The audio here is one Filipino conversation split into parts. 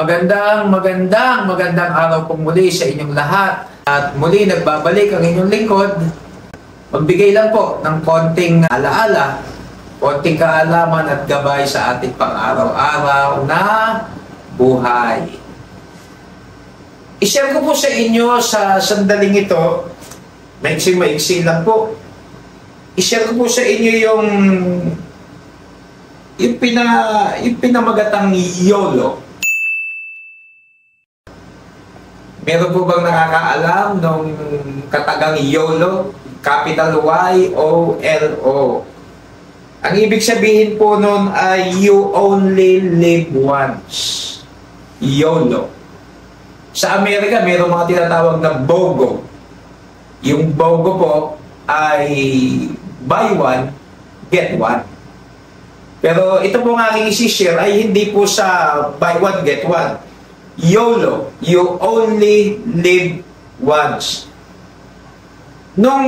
Magandang araw po muli sa inyong lahat. At muli nagbabalik ang inyong lingkod. Magbigay lang po ng konting alaala, konting kaalaman at gabay sa ating pang-araw-araw na buhay. I-share ko po sa inyo sa sandaling ito, maiksi lang po. I-share ko po sa inyo yung pinamagatang YOLO. Meron po bang nakakaalam nung katagang YOLO? Capital Y-O-L-O. Ang ibig sabihin po nun ay you only live once. YOLO. Sa Amerika, meron mga tinatawag na BOGO. Yung BOGO po ay buy one, get one. Pero ito po nga aking isi-share ay hindi po sa buy one, get one. YOLO, you only live once. Nung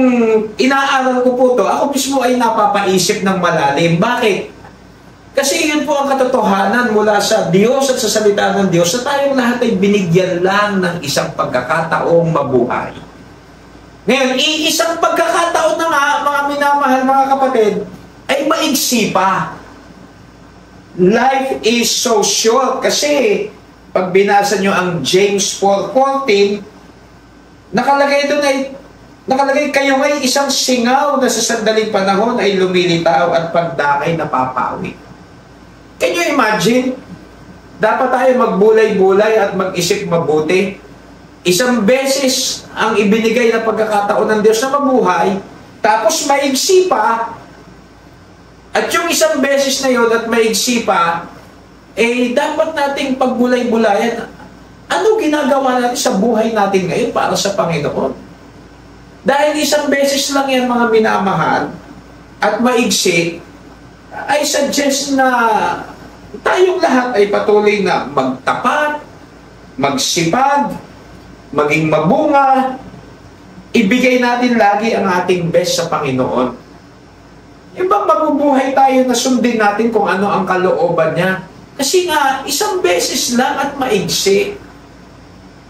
inaaral ko po to, ako mismo ay napapaisip ng malalim. Bakit? Kasi yun po ang katotohanan mula sa Diyos at sa salita ng Diyos na tayong lahat ay binigyan lang ng isang pagkakataong mabuhay. Ngayon, isang pagkakataon na nga, mga minamahal, mga kapatid, ay maigsi pa. Life is so short kasi pag binasa nyo ang James 4:14, nakalagay doon kayo ay isang singaw na sa sandaling panahon ay lumilitaw at pagdakay napapawi. Can you imagine? Dapat tayo magbulay-bulay at mag-isip mabuti. Isang beses ang ibinigay na pagkakataon ng Diyos na mabuhay, tapos maigsi pa, at yung isang beses na yun at maigsi pa, dapat nating pagbulay-bulayan, ano ginagawa natin sa buhay natin ngayon para sa Panginoon? Dahil isang beses lang yan, mga minamahal, at maigsi, I suggest na tayong lahat ay patuloy na magtapat, magsipag, maging mabunga, ibigay natin lagi ang ating best sa Panginoon. Yung bang mabubuhay tayo na sundin natin kung ano ang kalooban niya? Kasi nga, isang beses lang at maigsi.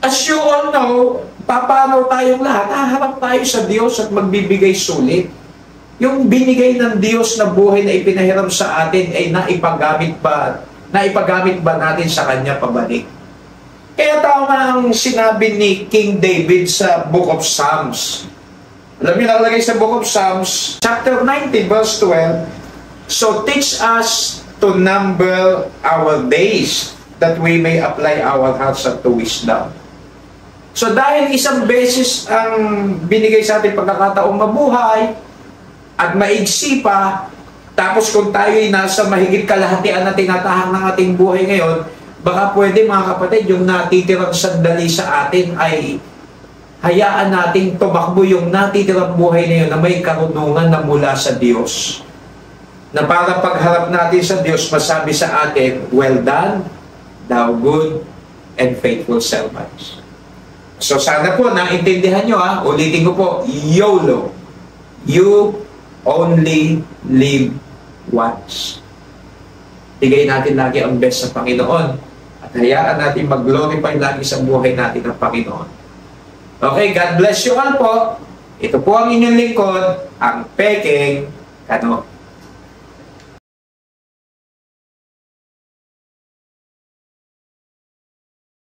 As you all know, papanaw tayong lahat, haharap tayo sa Diyos at magbibigay sulit. Yung binigay ng Diyos na buhay na ipinahiram sa atin ay naipagamit ba natin sa Kanya pabalik? Kaya tama ang sinabi ni King David sa Book of Psalms. Alam niyo, nakalagay sa Book of Psalms, chapter 90, verse 12, so teach us to number our days, that we may apply our hearts unto wisdom. So dahil isang beses ang binigay sa ating pagkakataong mabuhay at maigsi pa, tapos kung tayo ay nasa mahigit kalahatian na tinatahak ng ating buhay ngayon, baka pwede mga kapatid, yung natitirang sandali sa atin ay hayaan nating tumakbo yung natitirang buhay na yun na may karunungan na mula sa Diyos. Na para pagharap natin sa Diyos, masabi sa atin, well done, thou good and faithful servants. So sana po, naintindihan nyo ulitin ko po, YOLO. You only live once. Bigay natin lagi ang best sa Panginoon at hayaan natin mag-glorify lagi sa buhay natin ng Panginoon. Okay, God bless you all po. Ito po ang inyong lingkod, ang Peking Kano.